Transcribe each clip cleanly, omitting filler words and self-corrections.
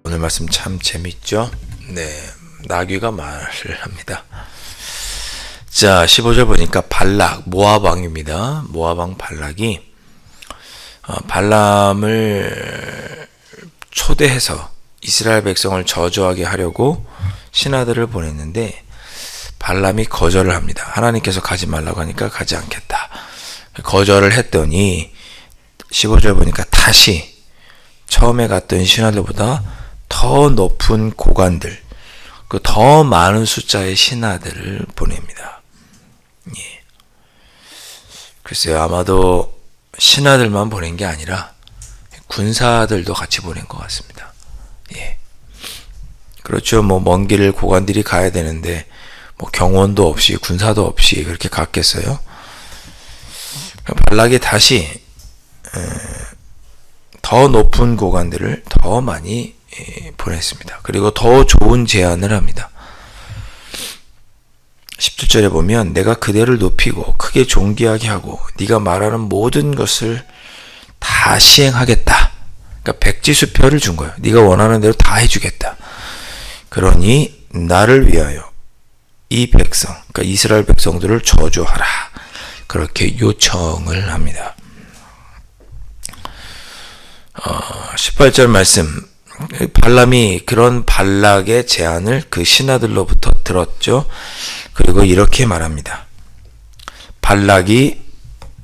오늘 말씀 참 재밌죠? 네, 나귀가 말을 합니다. 자, 15절 보니까 발락, 모압 왕입니다. 모압 왕 발락이 발람을 초대해서 이스라엘 백성을 저주하게 하려고 신하들을 보냈는데 발람이 거절을 합니다. 하나님께서 가지 말라고 하니까 가지 않겠다. 거절을 했더니 15절 보니까 다시 처음에 갔던 신하들보다 더 높은 고관들, 그 더 많은 숫자의 신하들을 보냅니다. 예. 글쎄요, 아마도 신하들만 보낸 게 아니라 군사들도 같이 보낸 것 같습니다. 예. 그렇죠. 먼 길을 고관들이 가야 되는데 경원도 없이 군사도 없이 그렇게 갔겠어요? 발락이 다시 더 높은 고관들을 더 많이 보냈습니다. 그리고 더 좋은 제안을 합니다. 17절에 보면 내가 그대를 높이고 크게 존귀하게 하고 네가 말하는 모든 것을 다 시행하겠다. 그러니까 백지수표를 준 거예요. 네가 원하는 대로 다 해주겠다. 그러니 나를 위하여 이 백성, 그러니까 이스라엘 백성들을 저주하라. 그렇게 요청을 합니다. 18절 말씀, 발람이 그런 발락의 제안을 그 신하들로부터 들었죠. 그리고 이렇게 말합니다. 발락이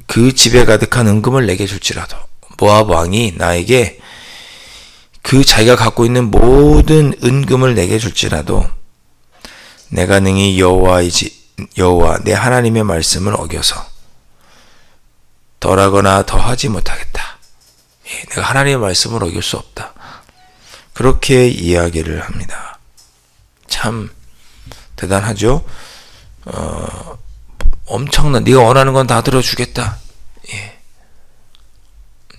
그 집에 가득한 은금을 내게 줄지라도 모압 왕이 나에게 그 자기가 갖고 있는 모든 은금을 내게 줄지라도 내가 능히 여호와 내 하나님의 말씀을 어겨서 덜하거나 더하지 못하겠다. 내가 하나님의 말씀을 어길 수 없다. 그렇게 이야기를 합니다. 참 대단하죠? 엄청난, 네가 원하는 건 다 들어주겠다. 예.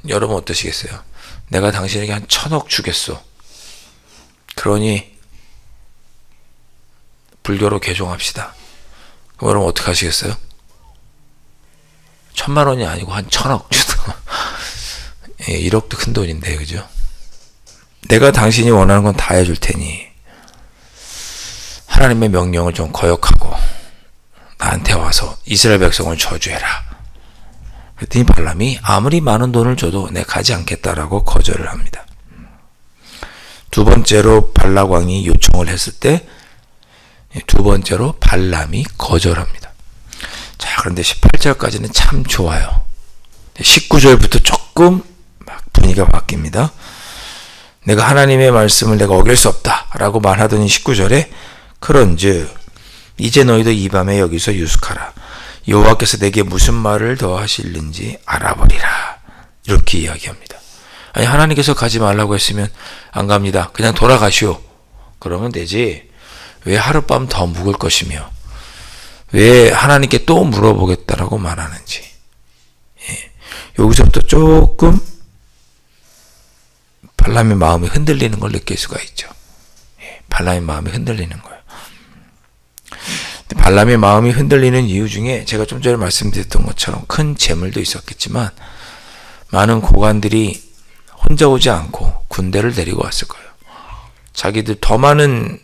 여러분 어떠시겠어요? 내가 당신에게 한 1,000억 주겠소. 그러니 불교로 개종합시다. 그럼 여러분 어떻게 하시겠어요? 1,000만 원이 아니고 한 1,000억 주다. 예, 1억도 큰 돈인데, 그죠? 내가 당신이 원하는 건 다 해줄 테니 하나님의 명령을 좀 거역하고 나한테 와서 이스라엘 백성을 저주해라. 그랬더니 발람이 아무리 많은 돈을 줘도 내가 가지 않겠다라고 거절을 합니다. 두 번째로 발락 왕이 요청을 했을 때 두 번째로 발람이 거절합니다. 자, 그런데 18절까지는 참 좋아요. 19절부터 조금 막 분위기가 바뀝니다. 내가 하나님의 말씀을 내가 어길 수 없다 라고 말하더니 19절에 그런즉 이제 너희도 이 밤에 여기서 유숙하라. 여호와께서 내게 무슨 말을 더 하실는지 알아버리라. 이렇게 이야기합니다. 아니, 하나님께서 가지 말라고 했으면 안 갑니다. 그냥 돌아가시오. 그러면 되지. 왜 하룻밤 더 묵을 것이며 왜 하나님께 또 물어보겠다라고 말하는지. 예. 여기서부터 조금 발람의 마음이 흔들리는 걸 느낄 수가 있죠. 예, 발람의 마음이 흔들리는 거예요. 발람의 마음이 흔들리는 이유 중에 제가 좀 전에 말씀드렸던 것처럼 큰 재물도 있었겠지만 많은 고관들이 혼자 오지 않고 군대를 데리고 왔을 거예요. 자기들 더 많은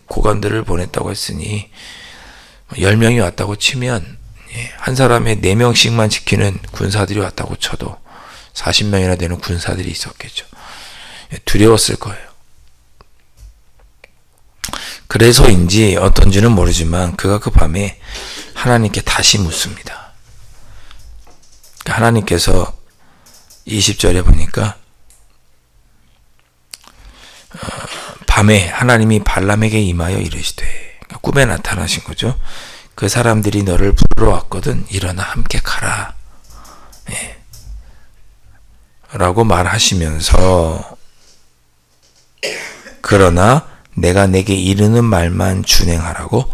고관들을 보냈다고 했으니 10명이 왔다고 치면 한 사람에 4명씩만 지키는 군사들이 왔다고 쳐도 40명이나 되는 군사들이 있었겠죠. 두려웠을 거예요. 그래서인지 어떤지는 모르지만 그가 그 밤에 하나님께 다시 묻습니다. 하나님께서 20절에 보니까 밤에 하나님이 발람에게 임하여 이르시되, 꿈에 나타나신 거죠. 그 사람들이 너를 부르러 왔거든. 일어나 함께 가라. 예. 라고 말하시면서 그러나 내가 내게 이르는 말만 준행하라고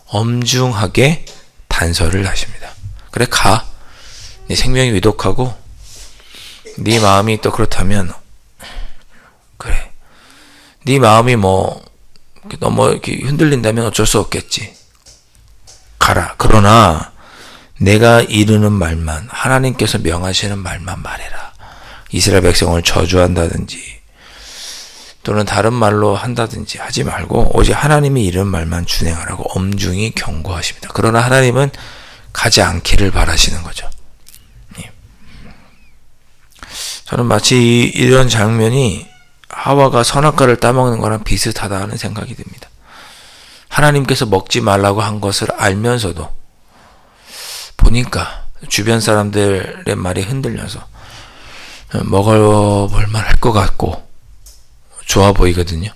엄중하게 단서를 하십니다. 그래, 가. 네 생명이 위독하고 네 마음이 또 그렇다면 그래. 네 마음이 뭐 너무 이렇게 흔들린다면 어쩔 수 없겠지. 가라. 그러나 내가 이르는 말만, 하나님께서 명하시는 말만 말해라. 이스라엘 백성을 저주한다든지 또는 다른 말로 한다든지 하지 말고 오직 하나님이 이르는 말만 준행하라고 엄중히 경고하십니다. 그러나 하나님은 가지 않기를 바라시는 거죠. 저는 마치 이런 장면이 하와가 선악과를 따먹는 거랑 비슷하다는 생각이 듭니다. 하나님께서 먹지 말라고 한 것을 알면서도 보니까 주변 사람들의 말이 흔들려서 먹어볼 할 것 같고 좋아 보이거든요.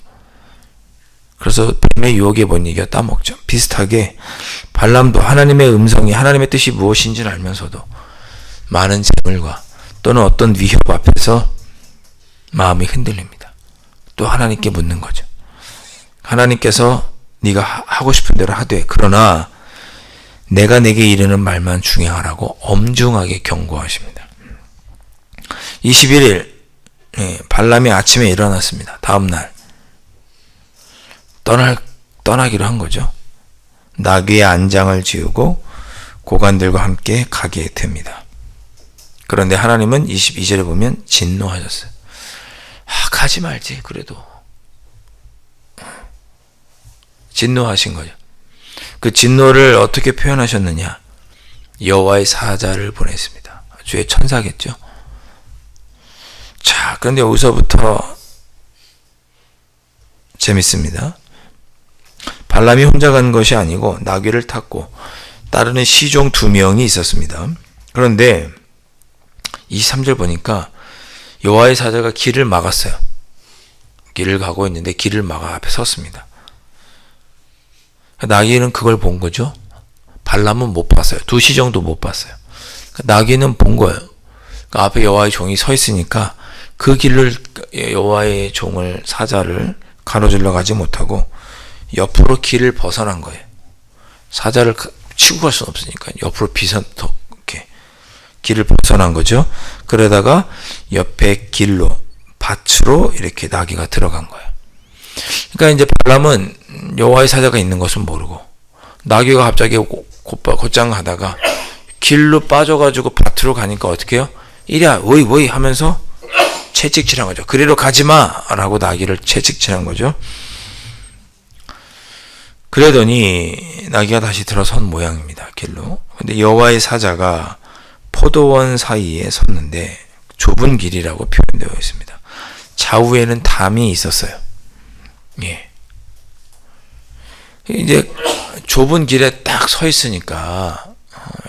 그래서 뱀의 유혹에 못 이겨 따먹죠. 비슷하게 발람도 하나님의 음성이 하나님의 뜻이 무엇인지를 알면서도 많은 재물과 또는 어떤 위협 앞에서 마음이 흔들립니다. 또 하나님께 묻는 거죠. 하나님께서 네가 하고 싶은 대로 하되 그러나 내가 내게 이르는 말만 준행하라고 엄중하게 경고하십니다. 21일 발람이 아침에 일어났습니다. 다음날 떠나기로 한 거죠. 나귀의 안장을 지우고 고관들과 함께 가게 됩니다. 그런데 하나님은 22절에 보면 진노하셨어요. 가지 말지 그래도. 진노하신 거죠. 그 진노를 어떻게 표현하셨느냐. 여호와의 사자를 보냈습니다. 주의 천사겠죠. 자, 그런데 여기서부터 재밌습니다. 발람이 혼자 간 것이 아니고 나귀를 탔고 따르는 시종 2명이 있었습니다. 그런데 23절 보니까 여호와의 사자가 길을 막았어요. 길을 가고 있는데 길을 막아 앞에 섰습니다. 나귀는 그걸 본 거죠. 발람은 못 봤어요. 2시 정도 못 봤어요. 나귀는 본 거예요. 앞에 여호와의 종이 서 있으니까 그 길을 여호와의 종을 사자를 가로질러 가지 못하고 옆으로 길을 벗어난 거예요. 사자를 치고 갈 수는 없으니까 옆으로 이렇게 길을 벗어난 거죠. 그러다가 옆에 길로 밭으로 이렇게 나귀가 들어간 거예요. 그러니까 이제 발람은 여호와의 사자가 있는 것은 모르고 나귀가 갑자기 곧장 가다가 길로 빠져가지고 밭으로 가니까 어떻게 해요? 이리야 워이 하면서 채찍질한 거죠. 그리로 가지마 라고 나귀를 채찍질한 거죠. 그러더니 나귀가 다시 들어선 모양입니다. 길로. 근데 여호와의 사자가 포도원 사이에 섰는데 좁은 길이라고 표현되어 있습니다. 좌우에는 담이 있었어요. 예. 이제 좁은 길에 딱 서 있으니까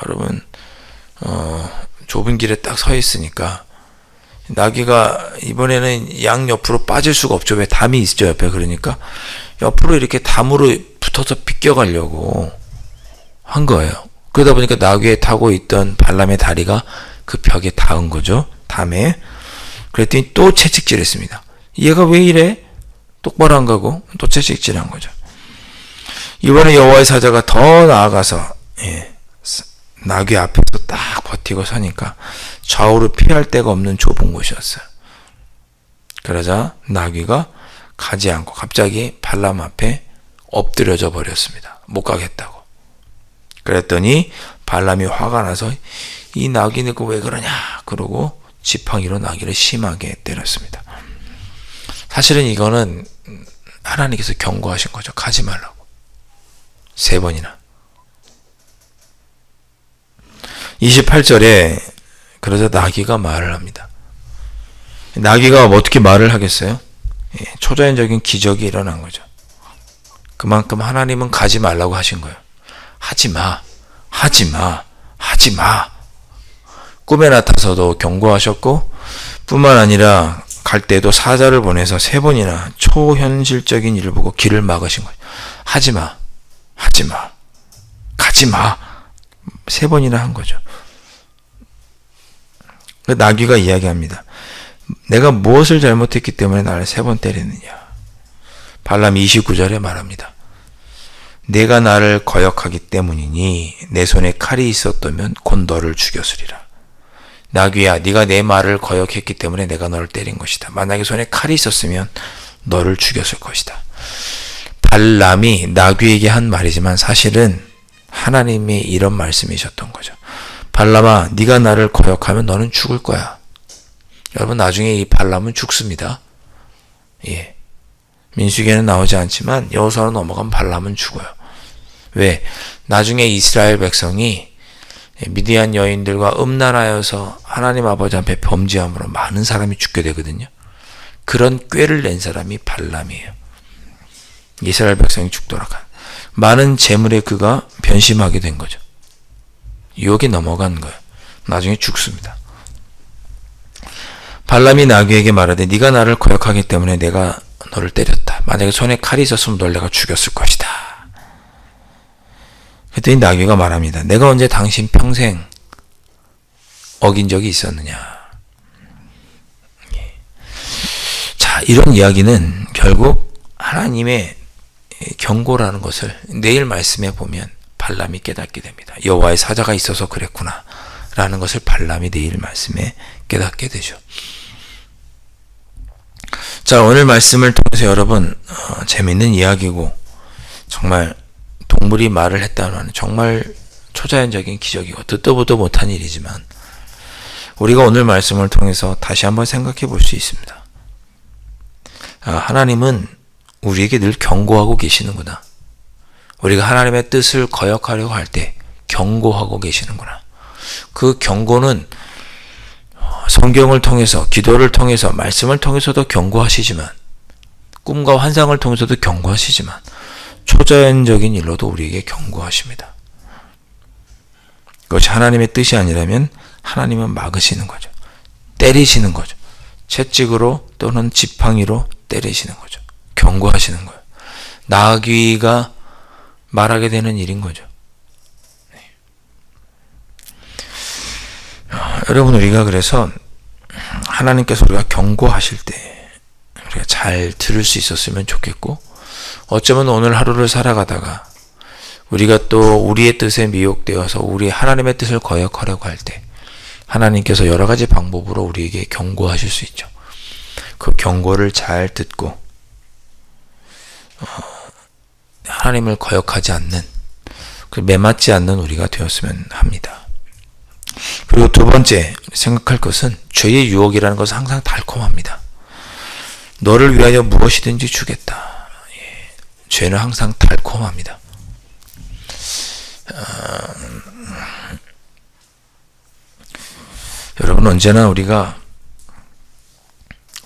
여러분 좁은 길에 딱 서 있으니까 나귀가 이번에는 양 옆으로 빠질 수가 없죠. 왜 담이 있죠 옆에. 그러니까 옆으로 이렇게 담으로 붙어서 비껴가려고 한 거예요. 그러다 보니까 나귀에 타고 있던 발람의 다리가 그 벽에 닿은 거죠. 담에. 그랬더니 또 채찍질했습니다. 얘가 왜 이래? 똑바로 안 가고 또 채찍질한 거죠. 이번에 여호와의 사자가 더 나아가서 나귀 앞에서 딱 버티고 서니까 좌우로 피할 데가 없는 좁은 곳이었어요. 그러자 나귀가 가지 않고 갑자기 발람 앞에 엎드려져 버렸습니다. 못 가겠다고. 그랬더니 발람이 화가 나서 이 나귀는 왜 그러냐 그러고 지팡이로 나귀를 심하게 때렸습니다. 사실은 이거는 하나님께서 경고하신 거죠. 가지 말라고. 3번이나. 28절에 그러자 나귀가 말을 합니다. 나귀가 어떻게 말을 하겠어요? 초자연적인 기적이 일어난 거죠. 그만큼 하나님은 가지 말라고 하신 거예요. 하지마, 하지마, 하지마. 꿈에 나타서도 경고하셨고 뿐만 아니라 갈 때도 사자를 보내서 3번이나 초현실적인 일을 보고 길을 막으신 거예요. 하지마, 하지마, 가지마. 3번이나 한 거죠. 그 나귀가 이야기합니다. 내가 무엇을 잘못했기 때문에 나를 3번 때리느냐. 발람 29절에 말합니다. 내가 나를 거역하기 때문이니 내 손에 칼이 있었다면 곧 너를 죽였으리라. 나귀야, 네가 내 말을 거역했기 때문에 내가 너를 때린 것이다. 만약에 손에 칼이 있었으면 너를 죽였을 것이다. 발람이 나귀에게 한 말이지만 사실은 하나님이 이런 말씀이셨던 거죠. 발람아, 네가 나를 거역하면 너는 죽을 거야. 여러분, 나중에 이 발람은 죽습니다. 예. 민수기에는 나오지 않지만 여호수아로 넘어간 발람은 죽어요. 왜? 나중에 이스라엘 백성이 미디안 여인들과 음란하여서 하나님 아버지 앞에 범죄함으로 많은 사람이 죽게 되거든요. 그런 꾀를 낸 사람이 발람이에요. 이스라엘 백성이 죽도록 한 많은 재물에 그가 변심하게 된 거죠. 유혹에 넘어간 거예요. 나중에 죽습니다. 발람이 나귀에게 말하되 네가 나를 거역하기 때문에 내가 너를 때렸다. 만약에 손에 칼이 있었으면 널 내가 죽였을 것이다. 그랬더니 나귀가 말합니다. 내가 언제 당신 평생 어긴 적이 있었느냐. 자, 이런 이야기는 결국 하나님의 경고라는 것을 내일 말씀에 보면 발람이 깨닫게 됩니다. 여호와의 사자가 있어서 그랬구나 라는 것을 발람이 내일 말씀에 깨닫게 되죠. 자, 오늘 말씀을 통해서 여러분 재미있는 이야기고 정말 동물이 말을 했다는 정말 초자연적인 기적이고 듣도 보도 못한 일이지만 우리가 오늘 말씀을 통해서 다시 한번 생각해 볼 수 있습니다. 하나님은 우리에게 늘 경고하고 계시는구나. 우리가 하나님의 뜻을 거역하려고 할 때 경고하고 계시는구나. 그 경고는 성경을 통해서, 기도를 통해서, 말씀을 통해서도 경고하시지만, 꿈과 환상을 통해서도 경고하시지만, 초자연적인 일로도 우리에게 경고하십니다. 그것이 하나님의 뜻이 아니라면 하나님은 막으시는 거죠. 때리시는 거죠. 채찍으로 또는 지팡이로 때리시는 거죠. 경고하시는 거예요. 나귀가 말하게 되는 일인 거죠. 여러분, 우리가 그래서 하나님께서 우리가 경고하실 때 우리가 잘 들을 수 있었으면 좋겠고, 어쩌면 오늘 하루를 살아가다가 우리가 또 우리의 뜻에 미혹되어서 우리 하나님의 뜻을 거역하려고 할 때 하나님께서 여러 가지 방법으로 우리에게 경고하실 수 있죠. 그 경고를 잘 듣고 하나님을 거역하지 않는, 매맞지 않는 우리가 되었으면 합니다. 그리고 두 번째 생각할 것은 죄의 유혹이라는 것은 항상 달콤합니다. 너를 위하여 무엇이든지 주겠다. 죄는 항상 달콤합니다. 여러분, 언제나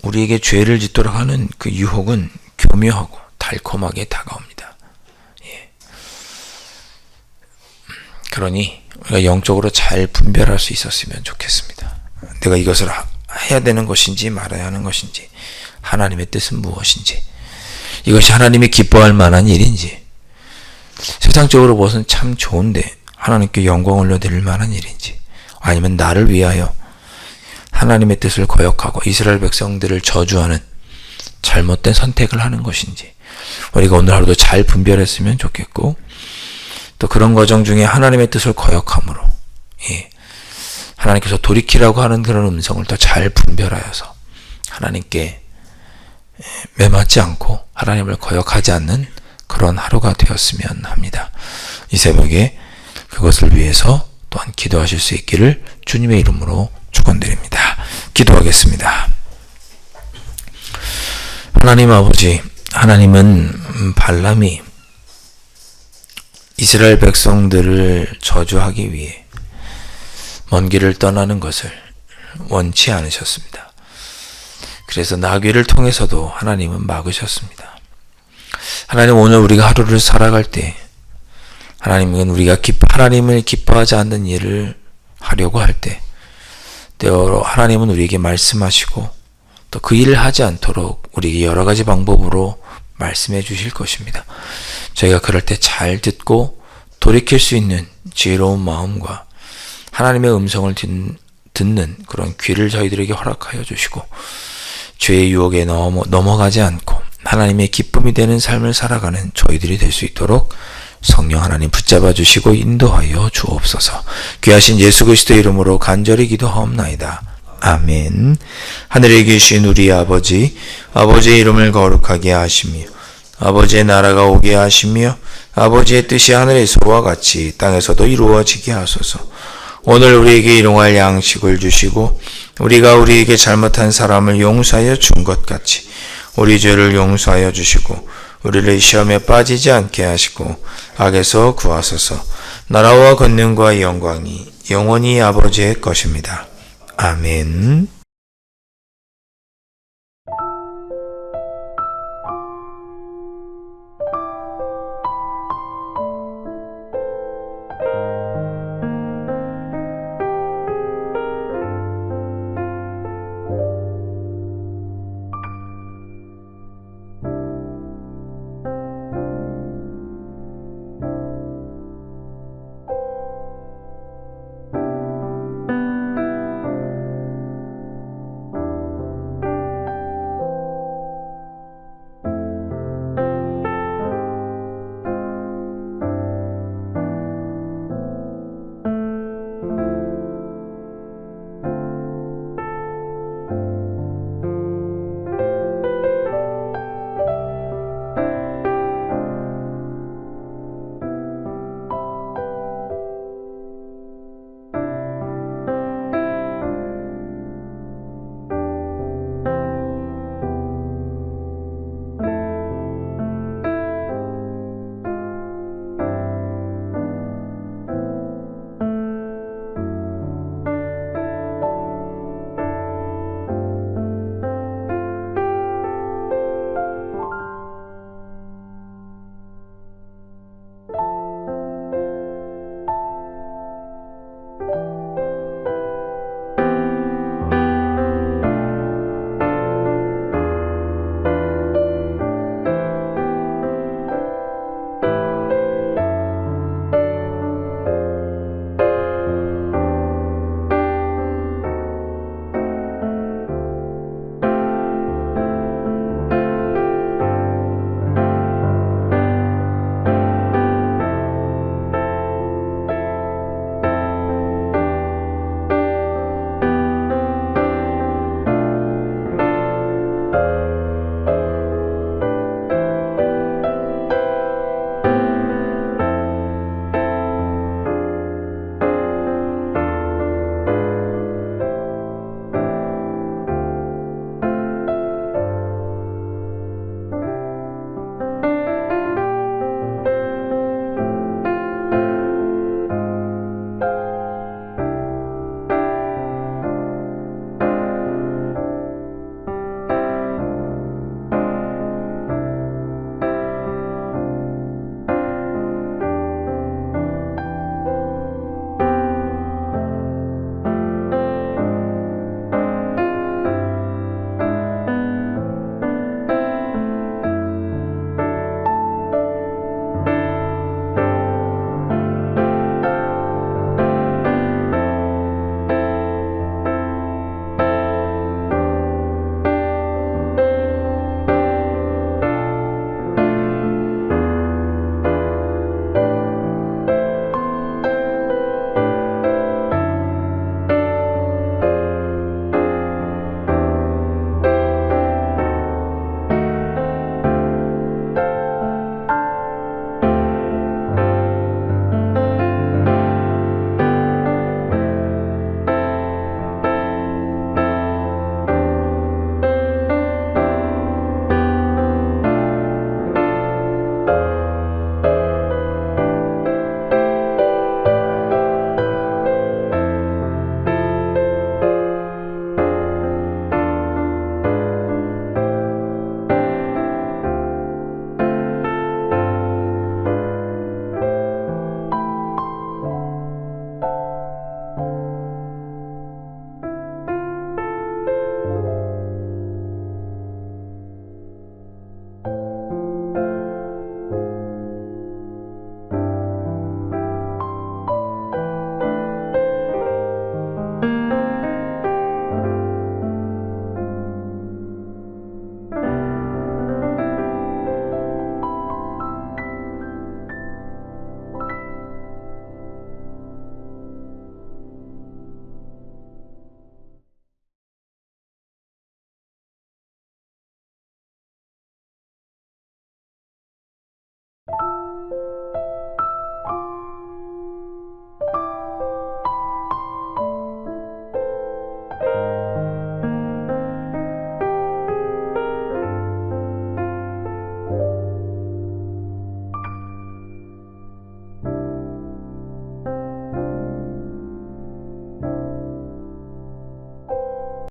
우리에게 죄를 짓도록 하는 그 유혹은 교묘하고 달콤하게 다가옵니다. 그러니 우리가 영적으로 잘 분별할 수 있었으면 좋겠습니다. 내가 이것을 해야 되는 것인지 말아야 하는 것인지, 하나님의 뜻은 무엇인지, 이것이 하나님이 기뻐할 만한 일인지, 세상적으로 무엇은 참 좋은데 하나님께 영광을 올려드릴 만한 일인지, 아니면 나를 위하여 하나님의 뜻을 거역하고 이스라엘 백성들을 저주하는 잘못된 선택을 하는 것인지, 우리가 오늘 하루도 잘 분별했으면 좋겠고, 또 그런 과정 중에 하나님의 뜻을 거역함으로 하나님께서 돌이키라고 하는 그런 음성을 더 잘 분별하여서 하나님께 매맞지 않고 하나님을 거역하지 않는 그런 하루가 되었으면 합니다. 이 새벽에 그것을 위해서 또한 기도하실 수 있기를 주님의 이름으로 축원드립니다. 기도하겠습니다. 하나님 아버지, 하나님은 발람이 이스라엘 백성들을 저주하기 위해 먼 길을 떠나는 것을 원치 않으셨습니다. 그래서 나귀를 통해서도 하나님은 막으셨습니다. 하나님, 오늘 우리가 하루를 살아갈 때 하나님은 우리가 하나님을 기뻐하지 않는 일을 하려고 할 때 때로 하나님은 우리에게 말씀하시고 또 그 일을 하지 않도록 우리에게 여러 가지 방법으로 말씀해 주실 것입니다. 저희가 그럴 때 잘 듣고 돌이킬 수 있는 지혜로운 마음과 하나님의 음성을 듣는 그런 귀를 저희들에게 허락하여 주시고, 죄의 유혹에 넘어가지 않고 하나님의 기쁨이 되는 삶을 살아가는 저희들이 될 수 있도록 성령 하나님 붙잡아 주시고 인도하여 주옵소서. 귀하신 예수 그리스도의 이름으로 간절히 기도하옵나이다. 아멘. 하늘에 계신 우리 아버지, 아버지의 이름을 거룩하게 하시며 아버지의 나라가 오게 하시며 아버지의 뜻이 하늘에서와 같이 땅에서도 이루어지게 하소서. 오늘 우리에게 일용할 양식을 주시고 우리가 우리에게 잘못한 사람을 용서하여 준 것 같이 우리 죄를 용서하여 주시고 우리를 시험에 빠지지 않게 하시고 악에서 구하소서. 나라와 권능과 영광이 영원히 아버지의 것입니다. 아멘.